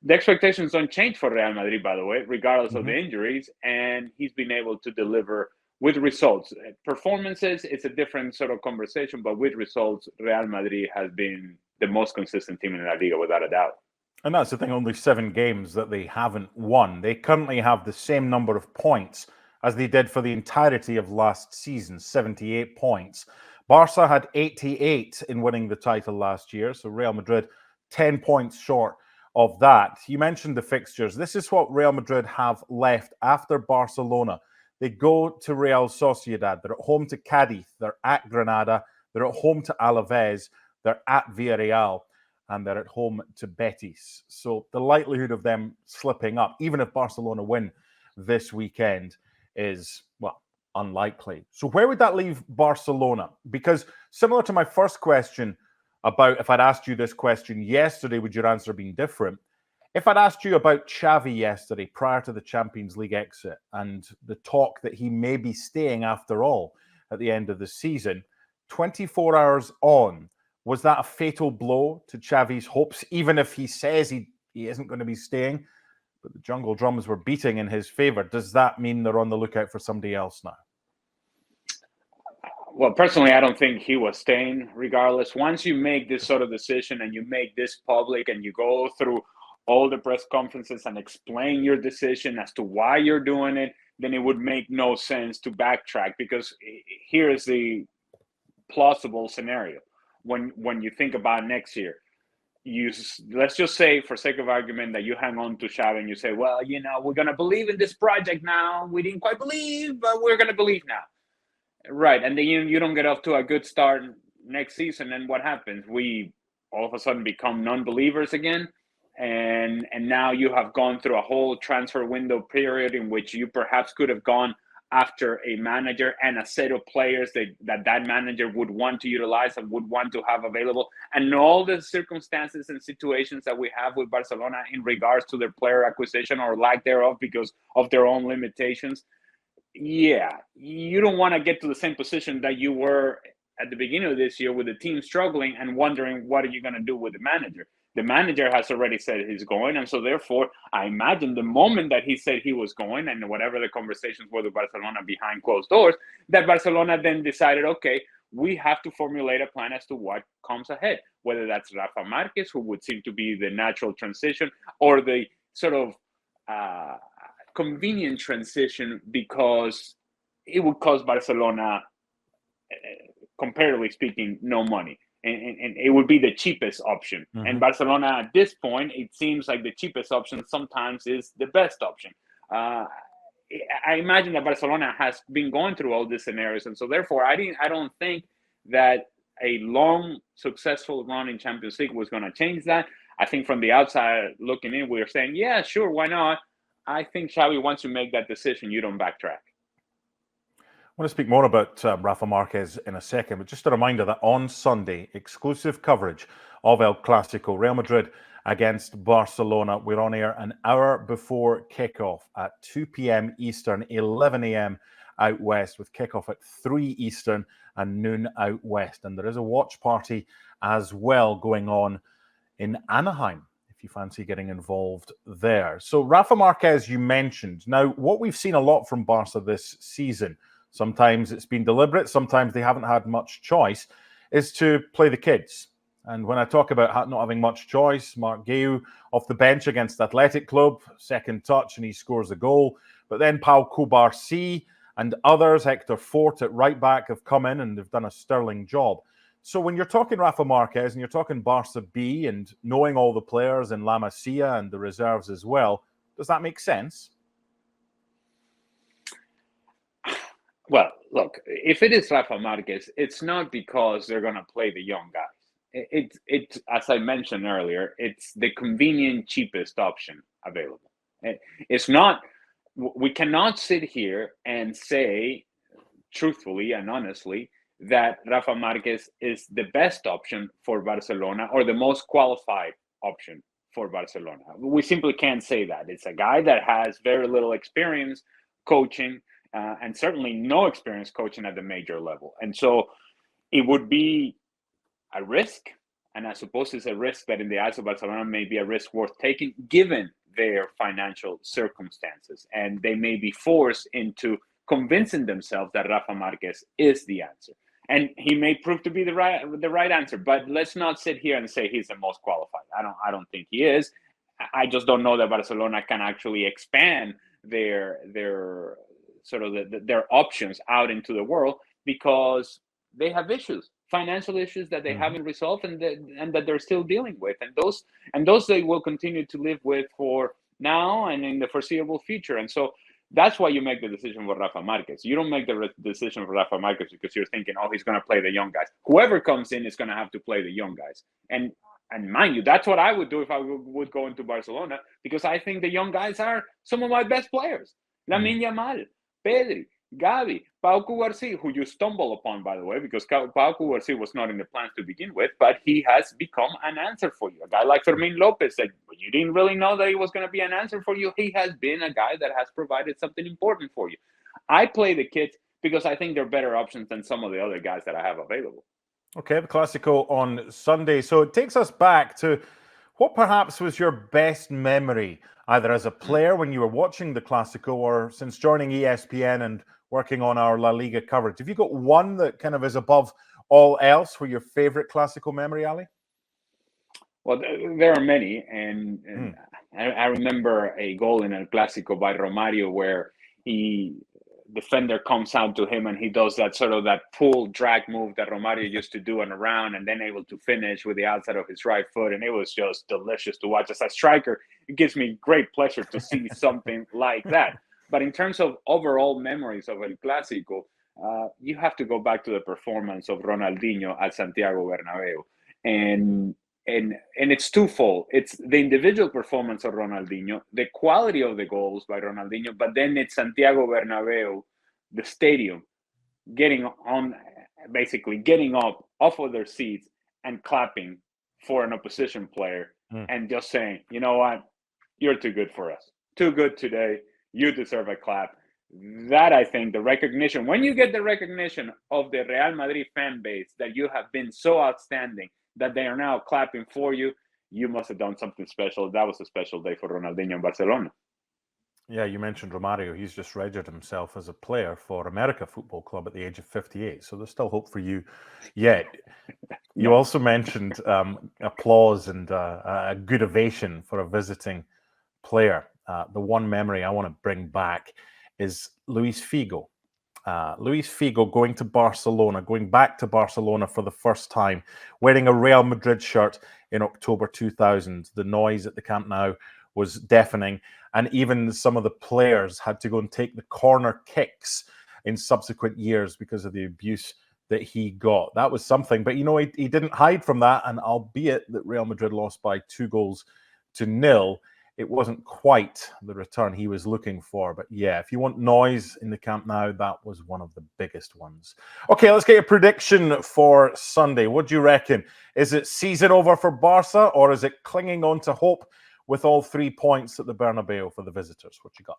the expectations don't change for Real Madrid, by the way, regardless of Mm-hmm. the injuries, and he's been able to deliver with results. Performances, it's a different sort of conversation, but with results, Real Madrid has been the most consistent team in La Liga, without a doubt. And that's the thing, only 7 games that they haven't won. They currently have the same number of points as they did for the entirety of last season, 78 points. Barca had 88 in winning the title last year, so Real Madrid 10 points short of that. You mentioned the fixtures. This is what Real Madrid have left after Barcelona. They go to Real Sociedad. They're at home to Cadiz. They're at Granada. They're at home to Alaves. They're at Villarreal. And they're at home to Betis. So the likelihood of them slipping up, even if Barcelona win this weekend, is, well, unlikely. So where would that leave Barcelona? Because similar to my first question about if I'd asked you this question yesterday, would your answer been different? If I'd asked you about Xavi yesterday prior to the Champions League exit and the talk that he may be staying after all at the end of the season, 24 hours on, was that a fatal blow to Xavi's hopes, even if he says he isn't going to be staying? But the jungle drums were beating in his favour. Does that mean they're on the lookout for somebody else now? Well, personally, I don't think he was staying regardless. Once you make this sort of decision and you make this public and you go through all the press conferences and explain your decision as to why you're doing it, then it would make no sense to backtrack, because here is the plausible scenario. When you think about next year, let's just say, for sake of argument, that you hang on to Xavi and you say, well, we're going to believe in this project now. We didn't quite believe, but we're going to believe now. Right. And then you don't get off to a good start next season. And what happens? We all of a sudden become non-believers again. And now you have gone through a whole transfer window period in which you perhaps could have gone after a manager and a set of players that manager would want to utilize and would want to have available, and all the circumstances and situations that we have with Barcelona in regards to their player acquisition or lack thereof because of their own limitations. Yeah, you don't want to get to the same position that you were at the beginning of this year, with the team struggling and wondering what are you going to do with the manager. The manager has already said he's going, and so therefore, I imagine the moment that he said he was going, and whatever the conversations were with Barcelona behind closed doors, that Barcelona then decided, okay, we have to formulate a plan as to what comes ahead, whether that's Rafa Marquez, who would seem to be the natural transition, or the sort of convenient transition, because it would cost Barcelona, comparatively speaking, no money. And it would be the cheapest option. Mm-hmm. And Barcelona, at this point, it seems like the cheapest option sometimes is the best option. I imagine that Barcelona has been going through all these scenarios, and so therefore, I don't think that a long, successful run in Champions League was going to change that. I think from the outside looking in, we are saying, yeah, sure, why not? I think Xavi, once you make that decision, you don't backtrack. I want to speak more about Rafa Marquez in a second, but just a reminder that on Sunday, exclusive coverage of El Clasico, Real Madrid against Barcelona. We're on air an hour before kickoff at 2 p.m. Eastern, 11 a.m. out west, with kickoff at 3 Eastern and noon out west. And there is a watch party as well going on in Anaheim, if you fancy getting involved there. So Rafa Marquez, you mentioned. Now, what we've seen a lot from Barca this season, sometimes it's been deliberate, sometimes they haven't had much choice, is to play the kids. And when I talk about not having much choice, Marc Guéhiou off the bench against Athletic Club, second touch and he scores a goal. But then Pau Cubarsí and others, Hector Fort at right back, have come in and they've done a sterling job. So when you're talking Rafa Marquez and you're talking Barca B and knowing all the players in La Masia and the reserves as well, does that make sense? Well, look, if it is Rafa Marquez, it's not because they're going to play the young guys. It's as I mentioned earlier, it's the convenient, cheapest option available. It's not. We cannot sit here and say, truthfully and honestly, that Rafa Marquez is the best option for Barcelona or the most qualified option for Barcelona. We simply can't say that. It's a guy that has very little experience coaching. And certainly no experience coaching at the major level. And so it would be a risk And I suppose it's a risk that in the eyes of Barcelona may be a risk worth taking given their financial circumstances. And they may be forced into convincing themselves that Rafa Marquez is the answer. And he may prove to be the right answer, but let's not sit here and say he's the most qualified. I don't think he is. I just don't know that Barcelona can actually expand their sort of their options out into the world because they have issues, financial issues that they haven't resolved and that they're still dealing with, and those they will continue to live with for now and in the foreseeable future. And so that's why you make the decision for Rafa Marquez. You don't make the decision for Rafa Marquez because you're thinking, oh, he's going to play the young guys. Whoever comes in is going to have to play the young guys. And mind you, that's what I would do if I would go into Barcelona, because I think the young guys are some of my best players. Lamine Yamal, Pedri, Gavi, Pau Cubarsí, who you stumble upon, by the way, because Pau Cubarsí was not in the plans to begin with, but he has become an answer for you. A guy like Fermin Lopez, that you didn't really know that he was going to be an answer for you. He has been a guy that has provided something important for you. I play the kids because I think they're better options than some of the other guys that I have available. Okay, the Clasico on Sunday. So it takes us back to what perhaps was your best memory, either as a player when you were watching the Clasico or since joining ESPN and working on our La Liga coverage. Have you got one that kind of is above all else for your favorite Clasico memory, Ali? Well, there are many. And I remember a goal in El Clasico by Romario where defender comes out to him and he does that sort of that pull drag move that Romario used to do on a round, and then able to finish with the outside of his right foot. And it was just delicious to watch. As a striker, it gives me great pleasure to see something like that. But in terms of overall memories of El Clásico, you have to go back to the performance of Ronaldinho at Santiago Bernabeu. And it's twofold. It's the individual performance of Ronaldinho, the quality of the goals by Ronaldinho, but then it's Santiago Bernabeu, the stadium, getting up off of their seats and clapping for an opposition player and just saying, you know what, you're too good for us. Too good today. You deserve a clap. That, I think, the recognition, when you get the recognition of the Real Madrid fan base that you have been so outstanding, that they are now clapping for you, you must have done something special. That was a special day for Ronaldinho in Barcelona. Yeah, you mentioned Romario. He's just registered himself as a player for America Football Club at the age of 58. So there's still hope for you yet. You also mentioned applause and a good ovation for a visiting player. The one memory I want to bring back is Luis Figo. Luis Figo going back to Barcelona for the first time, wearing a Real Madrid shirt in October 2000. The noise at the Camp Nou was deafening, and even some of the players had to go and take the corner kicks in subsequent years because of the abuse that he got. That was something, but he didn't hide from that, and albeit that Real Madrid lost by 2-0, it wasn't quite the return he was looking for. But yeah, if you want noise in the Camp Nou, that was one of the biggest ones. Okay, let's get a prediction for Sunday. What do you reckon? Is it season over for Barca, or is it clinging on to hope with all 3 points at the Bernabeu for the visitors? What you got?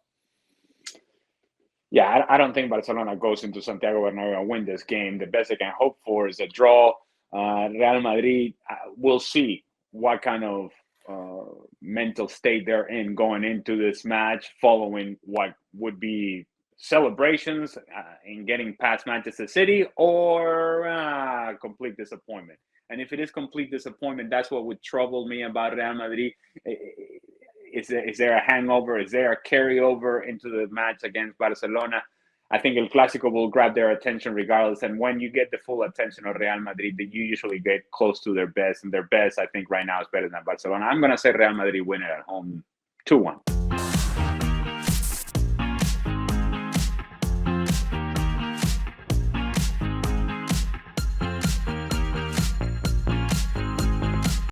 Yeah, I don't think Barcelona goes into Santiago Bernabeu and win this game. The best they can hope for is a draw. Real Madrid, we'll see what kind of mental state they're in going into this match, following what would be celebrations in getting past Manchester City, or complete disappointment. And if it is complete disappointment, that's what would trouble me about Real Madrid. Is there a hangover? Is there a carryover into the match against Barcelona? I think El Clasico will grab their attention regardless. And when you get the full attention of Real Madrid, you usually get close to their best. And their best, I think, right now is better than Barcelona. I'm going to say Real Madrid win it at home 2-1.